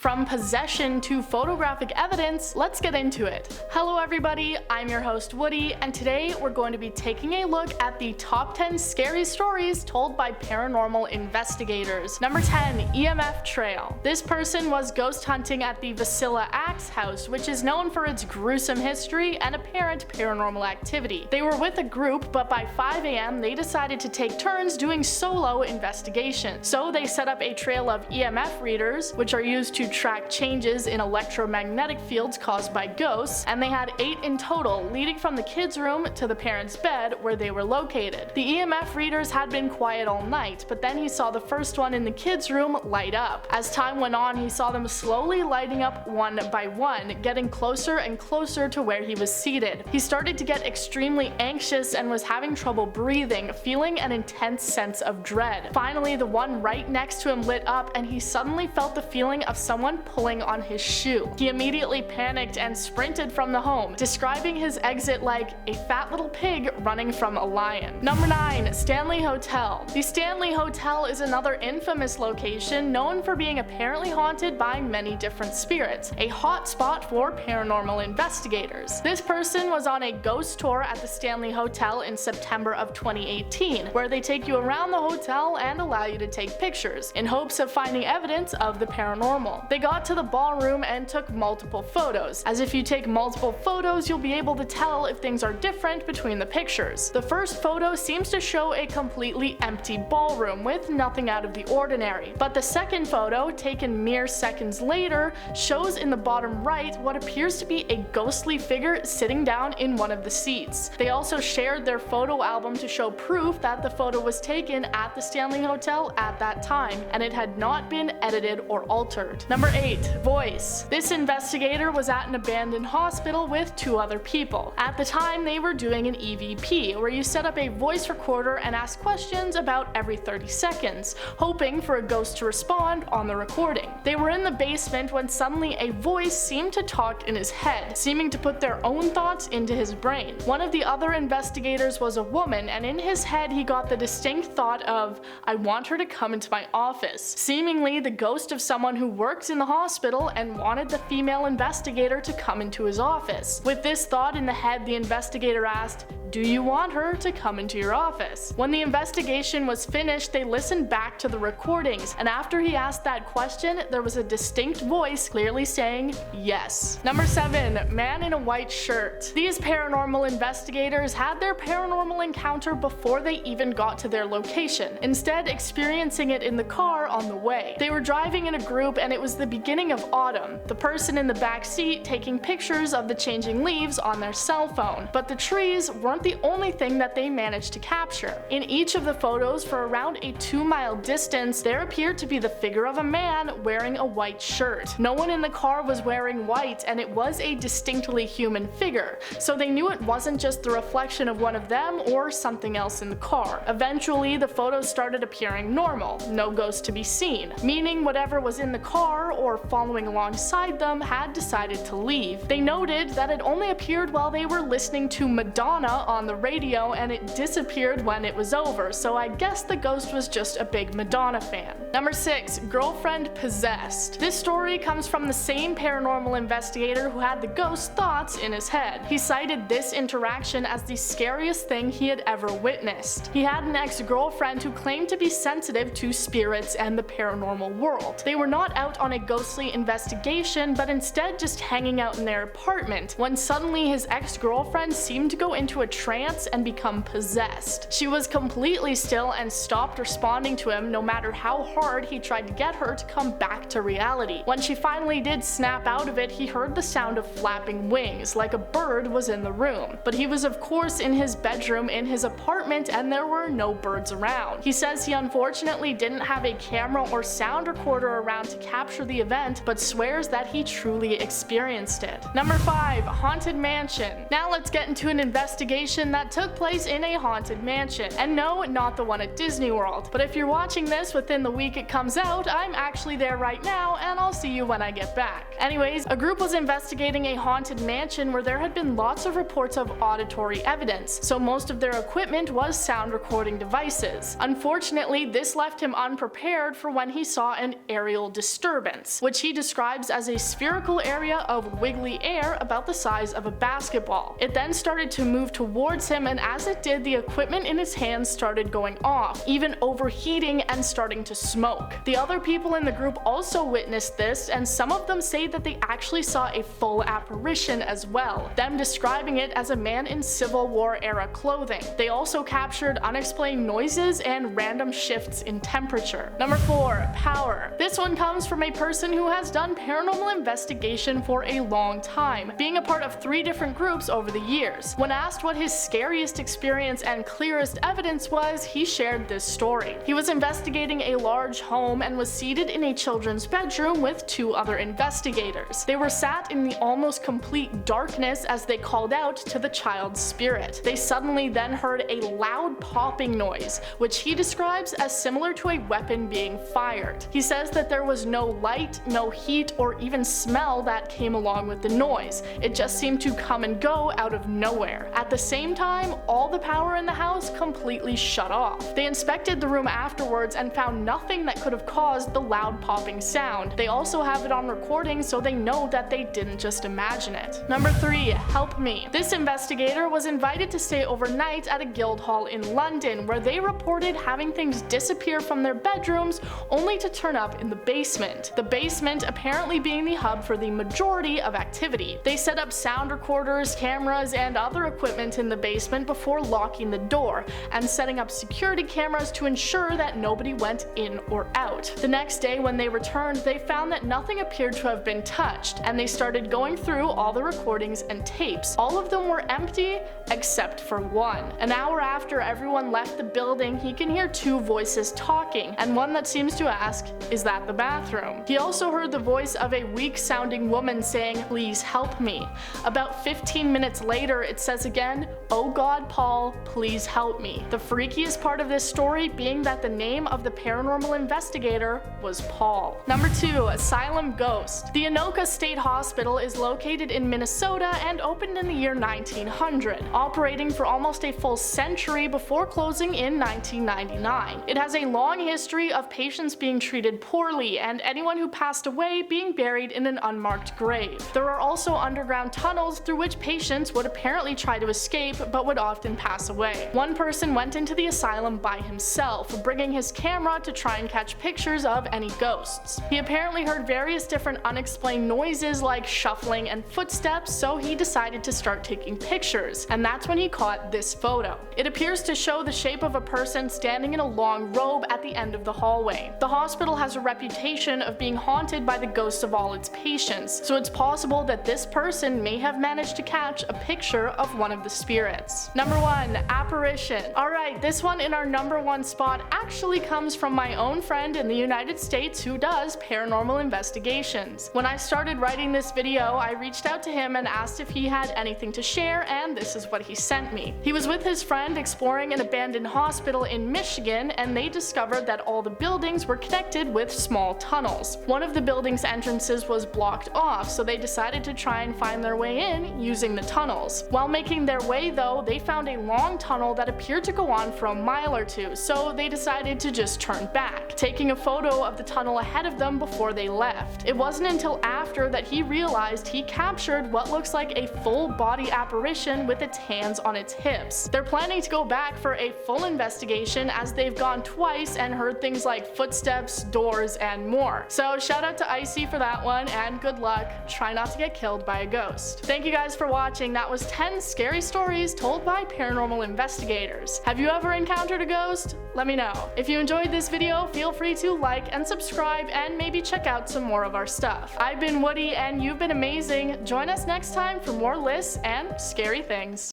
From possession to photographic evidence, let's get into it. Hello everybody, I'm your host Woody, and today we're going to be taking a look at the top 10 scary stories told by paranormal investigators. Number 10, EMF Trail. This person was ghost hunting at the Vasilla Axe House, which is known for its gruesome history and apparent paranormal activity. They were with a group, but by 5 a.m. they decided to take turns doing solo investigations. So they set up a trail of EMF readers, which are used to track changes in electromagnetic fields caused by ghosts, and they had 8 in total, leading from the kids' room to the parents' bed where they were located. The EMF readers had been quiet all night, but then he saw the first one in the kids' room light up. As time went on, he saw them slowly lighting up one by one, getting closer and closer to where he was seated. He started to get extremely anxious and was having trouble breathing, feeling an intense sense of dread. Finally, the one right next to him lit up, and he suddenly felt the feeling of someone pulling on his shoe. He immediately panicked and sprinted from the home, describing his exit like a fat little pig running from a lion. Number 9, Stanley Hotel. The Stanley Hotel is another infamous location known for being apparently haunted by many different spirits, a hot spot for paranormal investigators. This person was on a ghost tour at the Stanley Hotel in September of 2018, where they take you around the hotel and allow you to take pictures, in hopes of finding evidence of the paranormal. They got to the ballroom and took multiple photos, as if you take multiple photos you'll be able to tell if things are different between the pictures. The first photo seems to show a completely empty ballroom with nothing out of the ordinary, but the second photo, taken mere seconds later, shows in the bottom right what appears to be a ghostly figure sitting down in one of the seats. They also shared their photo album to show proof that the photo was taken at the Stanley Hotel at that time, and it had not been edited or altered. Number 8, voice. This investigator was at an abandoned hospital with 2 other people. At the time, they were doing an EVP, where you set up a voice recorder and ask questions about every 30 seconds, hoping for a ghost to respond on the recording. They were in the basement when suddenly a voice seemed to talk in his head, seeming to put their own thoughts into his brain. One of the other investigators was a woman, and in his head he got the distinct thought of, "I want her to come into my office," seemingly the ghost of someone who works in the hospital and wanted the female investigator to come into his office. With this thought in the head, the investigator asked, "Do you want her to come into your office?" When the investigation was finished, they listened back to the recordings, and after he asked that question, there was a distinct voice clearly saying yes. Number 7, man in a white shirt. These paranormal investigators had their paranormal encounter before they even got to their location, instead experiencing it in the car on the way. They were driving in a group, and it was the beginning of autumn, the person in the back seat taking pictures of the changing leaves on their cell phone. But the trees weren't the only thing that they managed to capture. In each of the photos for around a 2-mile distance, there appeared to be the figure of a man wearing a white shirt. No one in the car was wearing white, and it was a distinctly human figure, so they knew it wasn't just the reflection of one of them or something else in the car. Eventually, the photos started appearing normal, no ghost to be seen, meaning whatever was in the car or following alongside them had decided to leave. They noted that it only appeared while they were listening to Madonna on the radio, and it disappeared when it was over, so I guess the ghost was just a big Madonna fan. Number 6, girlfriend possessed. This story comes from the same paranormal investigator who had the ghost thoughts in his head. He cited this interaction as the scariest thing he had ever witnessed. He had an ex-girlfriend who claimed to be sensitive to spirits and the paranormal world. They were not out on a ghostly investigation, but instead just hanging out in their apartment, when suddenly his ex-girlfriend seemed to go into a trance and become possessed. She was completely still and stopped responding to him no matter how hard he tried to get her to come back to reality. When she finally did snap out of it, he heard the sound of flapping wings, like a bird was in the room. But he was of course in his bedroom in his apartment, and there were no birds around. He says he unfortunately didn't have a camera or sound recorder around to capture the event, but swears that he truly experienced it. Number 5, haunted mansion. Now let's get into an investigation that took place in a haunted mansion. And no, not the one at Disney World. But if you're watching this within the week it comes out, I'm actually there right now, and I'll see you when I get back. Anyways, a group was investigating a haunted mansion where there had been lots of reports of auditory evidence, so most of their equipment was sound recording devices. Unfortunately, this left him unprepared for when he saw an aerial disturbance, which he describes as a spherical area of wiggly air about the size of a basketball. It then started to move towards him, and as it did, the equipment in his hands started going off, even overheating and starting to smoke. The other people in the group also witnessed this, and some of them say that they actually saw a full apparition as well, them describing it as a man in Civil War era clothing. They also captured unexplained noises and random shifts in temperature. Number 4. Power. This one comes from a person who has done paranormal investigation for a long time, being a part of 3 different groups over the years. When asked what his scariest experience and clearest evidence was, he shared this story. He was investigating a large home and was seated in a children's bedroom with 2 other investigators. They were sat in the almost complete darkness as they called out to the child's spirit. They suddenly then heard a loud popping noise, which he describes as similar to a weapon being fired. He says that there was no light, no heat, or even smell that came along with the noise. It just seemed to come and go out of nowhere. At the same time, all the power in the house completely shut off. They inspected the room afterwards and found nothing that could have caused the loud popping sound. They also have it on recording, so they know that they didn't just imagine it. Number 3. Help me. This investigator was invited to stay overnight at a guild hall in London, where they reported having things disappear from their bedrooms only to turn up in the basement. The basement apparently being the hub for the majority of activity. They set up sound recorders, cameras, and other equipment in the basement before locking the door and setting up security cameras to ensure that nobody went in or out. The next day when they returned, they found that nothing appeared to have been touched, and they started going through all the recordings and tapes. All of them were empty except for one. An hour after everyone left the building, he can hear 2 voices talking, and one that seems to ask, "Is that the bathroom?" He also heard the voice of a weak-sounding woman saying, "Please help me." About 15 minutes later, it says again, "Oh God, Paul, please help me." The freakiest part of this story being that the name of the paranormal investigator was Paul. Number 2. Asylum Ghost. The Anoka State Hospital is located in Minnesota and opened in the year 1900, operating for almost a full century before closing in 1999. It has a long history of patients being treated poorly and anyone who passed away being buried in an unmarked grave. There are also underground tunnels through which patients would apparently try to escape but would often pass away. One person went into the asylum by himself, bringing his camera to try and catch pictures of any ghosts. He apparently heard various different unexplained noises like shuffling and footsteps, so he decided to start taking pictures, and that's when he caught this photo. It appears to show the shape of a person standing in a long robe at the end of the hallway. The hospital has a reputation of being haunted by the ghosts of all its patients, so it's possible that this person may have managed to catch a picture of one of the spirits. Number 1. Apparition. Alright, this one in our number 1 spot actually comes from my own friend in the United States who does paranormal investigations. When I started writing this video, I reached out to him and asked if he had anything to share, and this is what he sent me. He was with his friend exploring an abandoned hospital in Michigan, and they discovered that all the buildings were connected with small tunnels. One of the building's entrances was blocked off, so they decided to try and find their way in using the tunnels. While making their way though, they found a long tunnel that appeared to go on for a mile or 2, so they decided to just turn back, taking a photo of the tunnel ahead of them before they left. It wasn't until after that he realized he captured what looks like a full body apparition with its hands on its hips. They're planning to go back for a full investigation as they've gone twice and heard things like footsteps, doors, and more. So shout out to Icy for that one, and good luck. Try not to get killed by a ghost. Thank you guys for watching. That was 10 scary stories told by paranormal investigators. Have you ever encountered a ghost? Let me know. If you enjoyed this video, feel free to like and subscribe and maybe check out some more of our stuff. I've been Woody and you've been amazing. Join us next time for more lists and scary things.